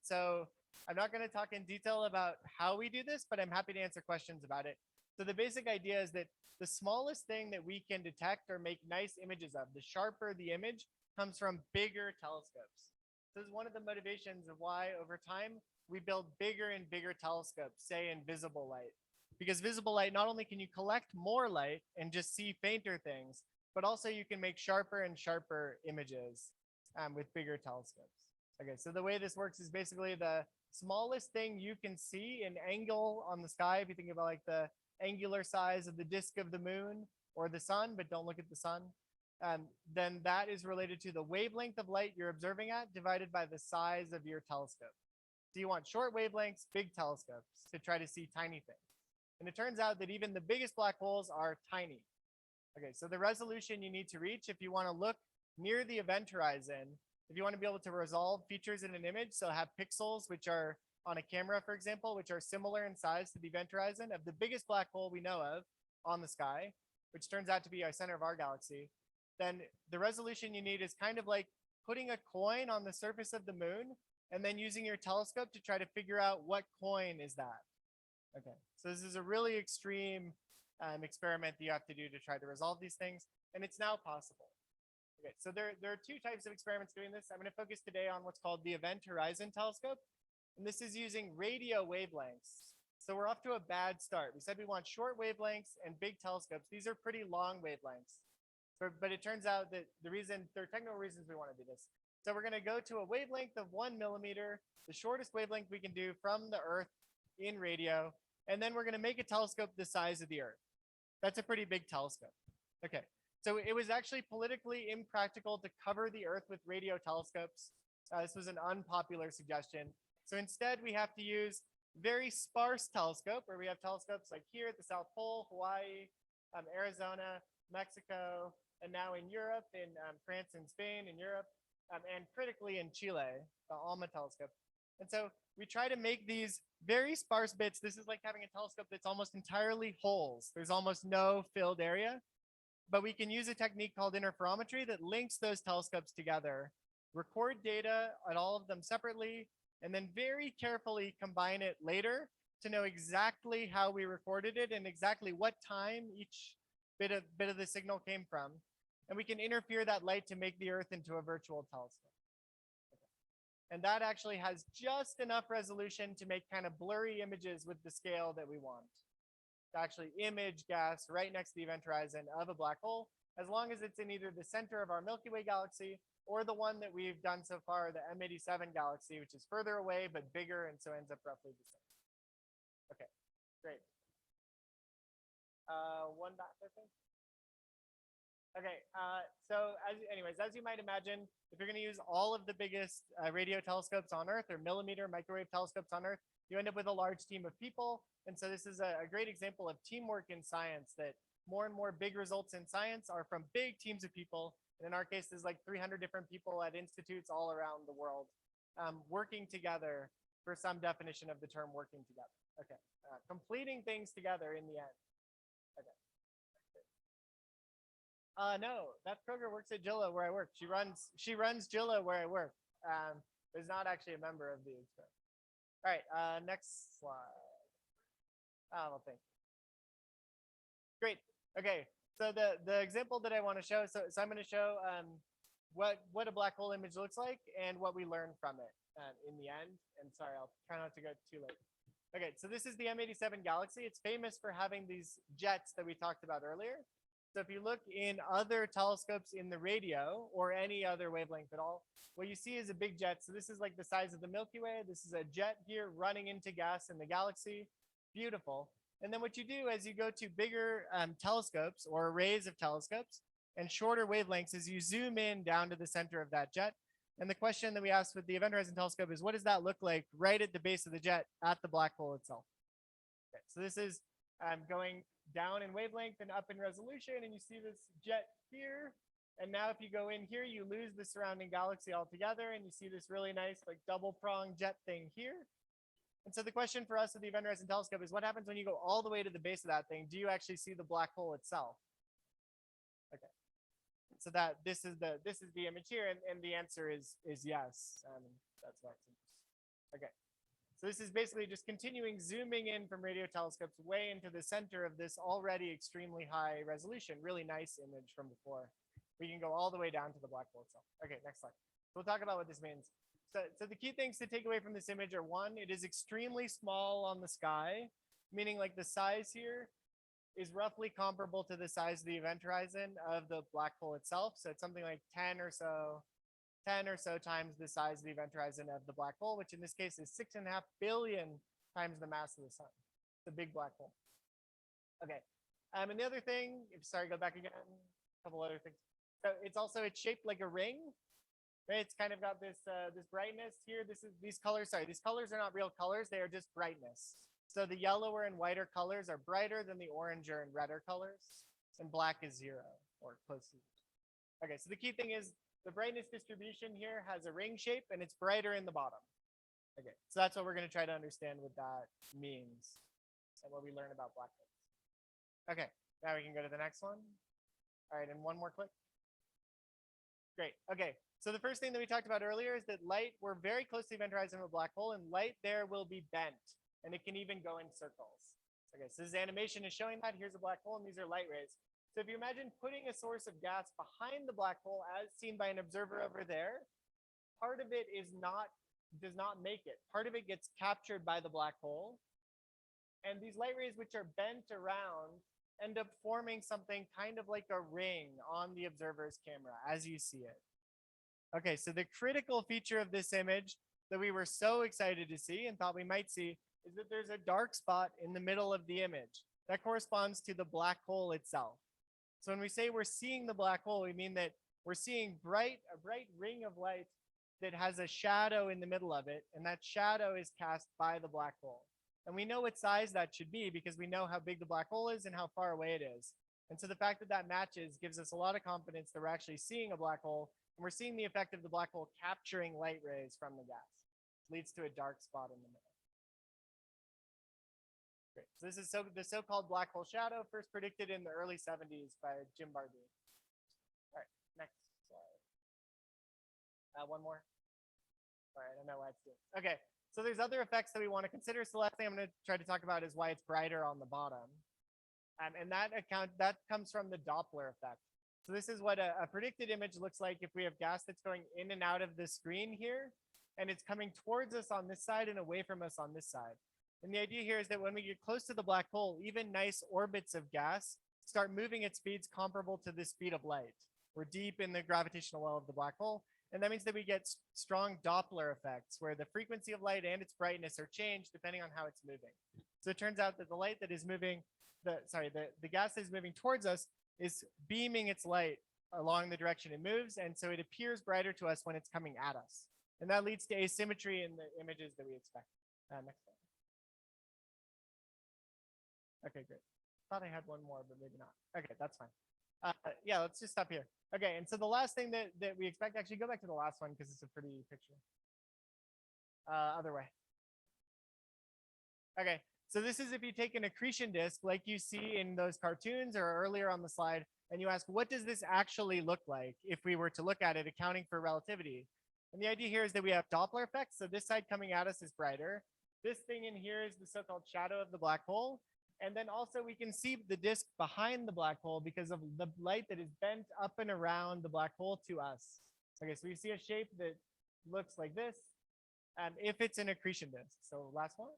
So I'm not going to talk in detail about how we do this, but I'm happy to answer questions about it. So the basic idea is that the smallest thing that we can detect or make nice images of, the sharper the image, comes from bigger telescopes. So this is one of the motivations of why over time we build bigger and bigger telescopes, say in visible light. Because visible light, not only can you collect more light and just see fainter things, but also you can make sharper and sharper images with bigger telescopes. Okay, so the way this works is basically the smallest thing you can see in angle on the sky, if you think about like the angular size of the disk of the moon or the sun, but don't look at the sun, then that is related to the wavelength of light you're observing at divided by the size of your telescope. So you want short wavelengths, big telescopes to try to see tiny things. And it turns out that even the biggest black holes are tiny. Okay, so the resolution you need to reach if you want to look near the event horizon, if you want to be able to resolve features in an image, so have pixels, which are on a camera, for example, which are similar in size to the event horizon of the biggest black hole we know of on the sky, which turns out to be our center of our galaxy, then the resolution you need is kind of like putting a coin on the surface of the moon and then using your telescope to try to figure out what coin is that. Okay, so this is a really extreme experiment that you have to do to try to resolve these things, and it's now possible. Okay, so there are two types of experiments doing this. I'm going to focus today on what's called the Event Horizon Telescope, and this is using radio wavelengths. So we're off to a bad start. We said we want short wavelengths and big telescopes. These are pretty long wavelengths. But it turns out that there are technical reasons we want to do this. So we're going to go to a wavelength of 1 millimeter, the shortest wavelength we can do from the Earth in radio. And then we're going to make a telescope the size of the Earth. That's a pretty big telescope. Okay. So it was actually politically impractical to cover the Earth with radio telescopes. This was an unpopular suggestion. So instead, we have to use very sparse telescope, where we have telescopes like here at the South Pole, Hawaii, Arizona, Mexico, and now in Europe, in France and Spain, in Europe, and critically in Chile, the ALMA telescope. And so we try to make these very sparse bits. This is like having a telescope that's almost entirely holes. There's almost no filled area. But we can use a technique called interferometry that links those telescopes together, record data on all of them separately, and then very carefully combine it later to know exactly how we recorded it and exactly what time each bit of the signal came from. And we can interfere that light to make the Earth into a virtual telescope. And that actually has just enough resolution to make kind of blurry images with the scale that we want. To actually image gas right next to the event horizon of a black hole, as long as it's in either the center of our Milky Way galaxy or the one that we've done so far, the M87 galaxy, which is further away but bigger and so ends up roughly the same. Okay, great. One back, I think. Okay, so as you might imagine, if you're going to use all of the biggest radio telescopes on Earth or millimeter microwave telescopes on Earth, you end up with a large team of people. And so this is a great example of teamwork in science, that more and more big results in science are from big teams of people. And in our case, there's like 300 different people at institutes all around the world working together for some definition of the term working together. Okay, completing things together in the end. Okay. No, that Kroger works at Jilla where I work. She runs Jilla where I work. Is not actually a member of the experiment. All right, next slide. Oh, thank you. Great. Okay, so the example that I want to show, so I'm going to show what a black hole image looks like and what we learn from it in the end. And sorry, I'll try not to go too late. Okay, so this is the M87 galaxy. It's famous for having these jets that we talked about earlier. So if you look in other telescopes in the radio or any other wavelength at all, what you see is a big jet. So this is like the size of the Milky Way. This is a jet here running into gas in the galaxy. Beautiful. And then what you do as you go to bigger telescopes or arrays of telescopes and shorter wavelengths is you zoom in down to the center of that jet. And the question that we asked with the Event Horizon Telescope is, what does that look like right at the base of the jet at the black hole itself? Okay, so this is going down in wavelength and up in resolution, and you see this jet here. And now if you go in here, you lose the surrounding galaxy altogether, and you see this really nice like double prong jet thing here. And so the question for us with the Event Horizon Telescope is, what happens when you go all the way to the base of that thing? Do you actually see the black hole itself? Okay. So that this is the image here, and the answer is yes. That's why it's interesting. Okay. So this is basically just continuing zooming in from radio telescopes way into the center of this already extremely high resolution, really nice image from before. We can go all the way down to the black hole itself. Okay, next slide. So we'll talk about what this means. So the key things to take away from this image are, one, it is extremely small on the sky, meaning like the size here is roughly comparable to the size of the event horizon of the black hole itself. So it's something like 10 or so times the size of the event horizon of the black hole, which in this case is 6.5 billion times the mass of the sun. It's a big black hole. Okay. And the other thing, go back again, a couple other things. So it's shaped like a ring. Right? It's kind of got this this brightness here. These colors are not real colors. They are just brightness. So the yellower and whiter colors are brighter than the oranger and redder colors, and black is 0 or close to 0. Okay, so the key thing is the brightness distribution here has a ring shape, and it's brighter in the bottom. Okay, so that's what we're going to try to understand what that means and what we learn about black holes. Okay, now we can go to the next one. All right, and one more click. Great. Okay. So the first thing that we talked about earlier is that light, we're very close to the event horizon of a black hole, and light there will be bent, and it can even go in circles. Okay, so this animation is showing that. Here's a black hole, and these are light rays. So if you imagine putting a source of gas behind the black hole as seen by an observer over there, part of it does not make it. Part of it gets captured by the black hole. And these light rays, which are bent around, end up forming something kind of like a ring on the observer's camera as you see it. Okay, so the critical feature of this image that we were so excited to see and thought we might see is that there's a dark spot in the middle of the image. That corresponds to the black hole itself. So when we say we're seeing the black hole, we mean that we're seeing a bright ring of light that has a shadow in the middle of it, and that shadow is cast by the black hole. And we know what size that should be because we know how big the black hole is and how far away it is. And so the fact that that matches gives us a lot of confidence that we're actually seeing a black hole, and we're seeing the effect of the black hole capturing light rays from the gas. Leads to a dark spot in the middle. Great. So this is the so-called black hole shadow, first predicted in the early 70s by Jim Bardeen. All right, next slide. One more. All right, I don't know why it's doing. Okay, so there's other effects that we want to consider. So the last thing I'm going to try to talk about is why it's brighter on the bottom. And that comes from the Doppler effect. So this is what a predicted image looks like if we have gas that's going in and out of the screen here, and it's coming towards us on this side and away from us on this side. And the idea here is that when we get close to the black hole, even nice orbits of gas start moving at speeds comparable to the speed of light. We're deep in the gravitational well of the black hole. And that means that we get strong Doppler effects where the frequency of light and its brightness are changed depending on how it's moving. So it turns out that the light that is moving, the gas that is moving towards us is beaming its light along the direction it moves. And so it appears brighter to us when it's coming at us. And that leads to asymmetry in the images that we expect. Next slide. Okay, great. Thought I had one more, but maybe not. Okay, that's fine. Yeah, let's just stop here. Okay, and so the last thing that we expect, actually go back to the last one because it's a pretty picture. Other way. Okay, so this is if you take an accretion disk like you see in those cartoons or earlier on the slide, and you ask, what does this actually look like if we were to look at it accounting for relativity? And the idea here is that we have Doppler effects. So this side coming at us is brighter. This thing in here is the so-called shadow of the black hole. And then also we can see the disk behind the black hole because of the light that is bent up and around the black hole to us. Okay, so we see a shape that looks like this if it's an accretion disk. So last one.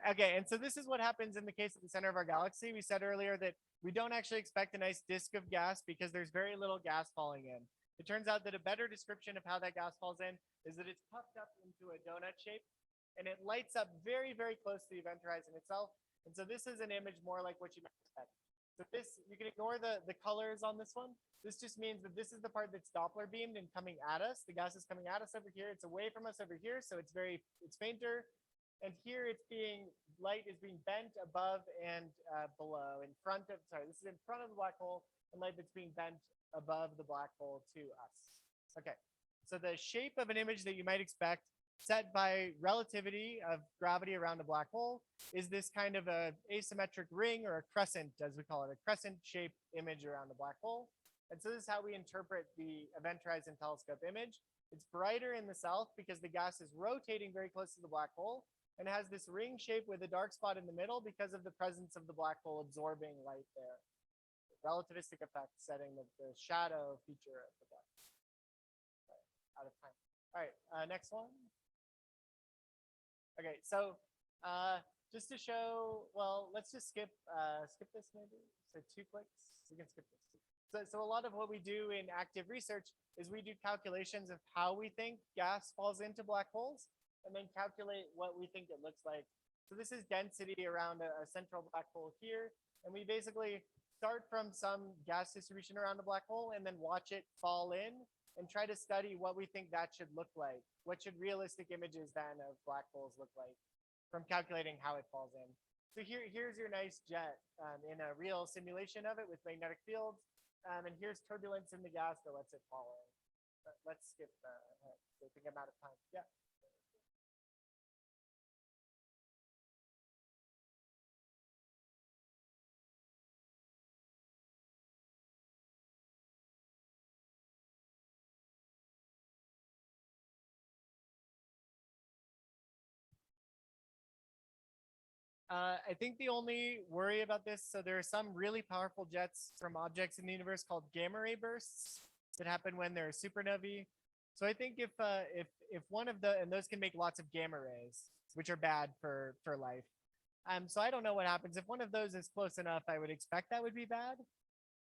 Okay, and so this is what happens in the case of the center of our galaxy. We said earlier that we don't actually expect a nice disk of gas because there's very little gas falling in. It turns out that a better description of how that gas falls in is that it's puffed up into a donut shape and it lights up very, very close to the event horizon itself. And so this is an image more like what you might expect. So this, you can ignore the colors on this one. This just means that this is the part that's Doppler beamed and coming at us. The gas is coming at us over here. It's away from us over here. So it's fainter. And here light is being bent above and below this is in front of the black hole and light that's being bent above the black hole to us. Okay, so the shape of an image that you might expect set by relativity of gravity around a black hole is this kind of a asymmetric ring or a crescent, as we call it, a crescent shaped image around a black hole. And so this is how we interpret the Event Horizon Telescope image. It's brighter in the south because the gas is rotating very close to the black hole and has this ring shape with a dark spot in the middle because of the presence of the black hole absorbing light there. Relativistic effect setting the shadow feature of the black hole. Right, out of time. All right, next one. Okay, so just to show, well, let's just skip this maybe. So 2 clicks, we can skip this. So a lot of what we do in active research is we do calculations of how we think gas falls into black holes and then calculate what we think it looks like. So this is density around a central black hole here. And we basically start from some gas distribution around the black hole and then watch it fall in and try to study what we think that should look like. What should realistic images then of black holes look like from calculating how it falls in. So here's your nice jet in a real simulation of it with magnetic fields. And here's turbulence in the gas that lets it fall in. But let's skip I think I'm out of time. Yeah. I think the only worry about this, so there are some really powerful jets from objects in the universe called gamma ray bursts that happen when there are supernovae. So I think if one of and those can make lots of gamma rays, which are bad for life. So I don't know what happens. If one of those is close enough, I would expect that would be bad.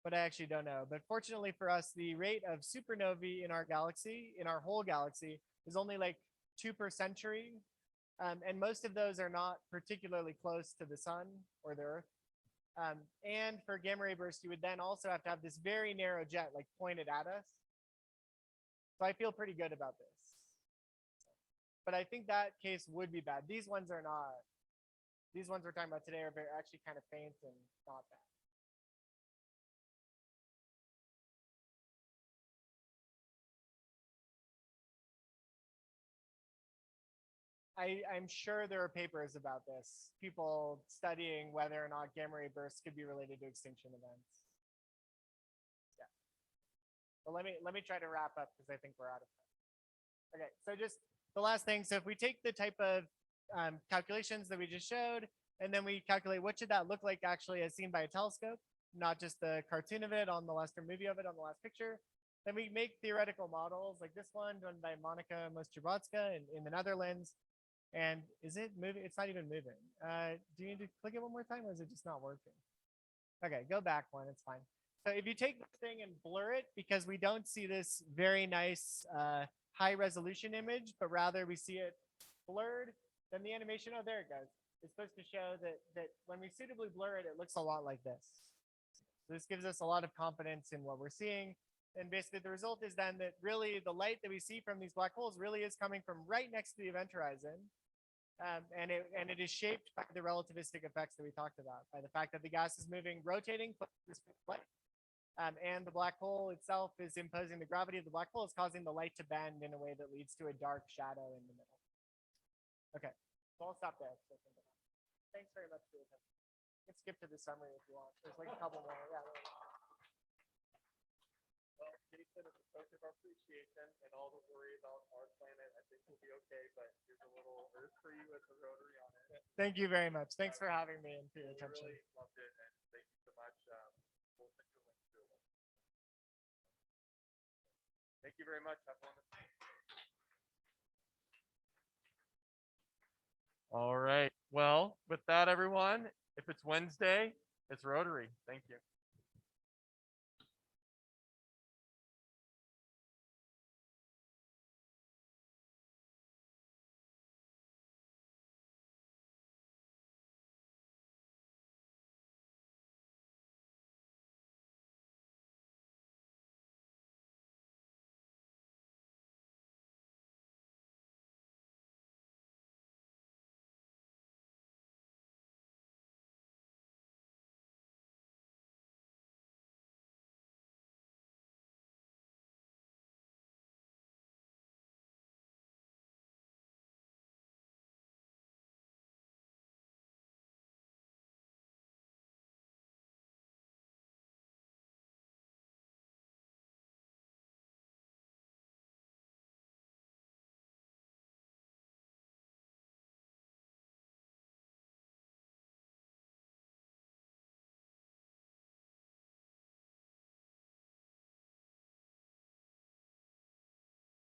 but I actually don't know. But fortunately for us, the rate of supernovae in our galaxy, in our whole galaxy, is only like 2 per century. And most of those are not particularly close to the sun or the Earth. And for gamma ray bursts, you would then also have to have this very narrow jet like pointed at us. So I feel pretty good about this. But I think that case would be bad. These ones are not. These ones we're talking about today are actually kind of faint and not bad. I'm sure there are papers about this, people studying whether or not gamma ray bursts could be related to extinction events. Yeah. Well, let me try to wrap up because I think we're out of time. Okay, so just the last thing. So if we take the type of calculations that we just showed, and then we calculate what should that look like actually as seen by a telescope, not just the cartoon of it on the last, or movie of it on the last picture, then we make theoretical models like this one done by Monica Mostrobotska in the Netherlands. And is it moving? It's not even moving. Do you need to click it one more time or is it just not working? Okay, go back one, it's fine. So if you take this thing and blur it, because we don't see this very nice high resolution image, but rather we see it blurred, then the animation, oh, there it goes. It's supposed to show that when we suitably blur it, it looks a lot like this. So this gives us a lot of confidence in what we're seeing. And basically the result is then that really the light that we see from these black holes really is coming from right next to the event horizon. And it is shaped by the relativistic effects that we talked about, by the fact that the gas is moving, rotating, and the black hole itself is imposing the gravity of the black hole is causing the light to bend in a way that leads to a dark shadow in the middle. Okay, so I'll stop there. Thanks very much for your attention. You can skip to the summary if you want. There's like a couple more. Yeah. Well, Jason, as a token of appreciation and all the worry about our planet, I think we'll be okay, but here's a little Earth for you as a Rotary on it. Thank you very much. Thanks for having me and for your We attention. really loved it, and thank you so much. We'll send you a link to it. Thank you very much. Have a wonderful day. All right. Well, with that, everyone, if it's Wednesday, it's Rotary. Thank you.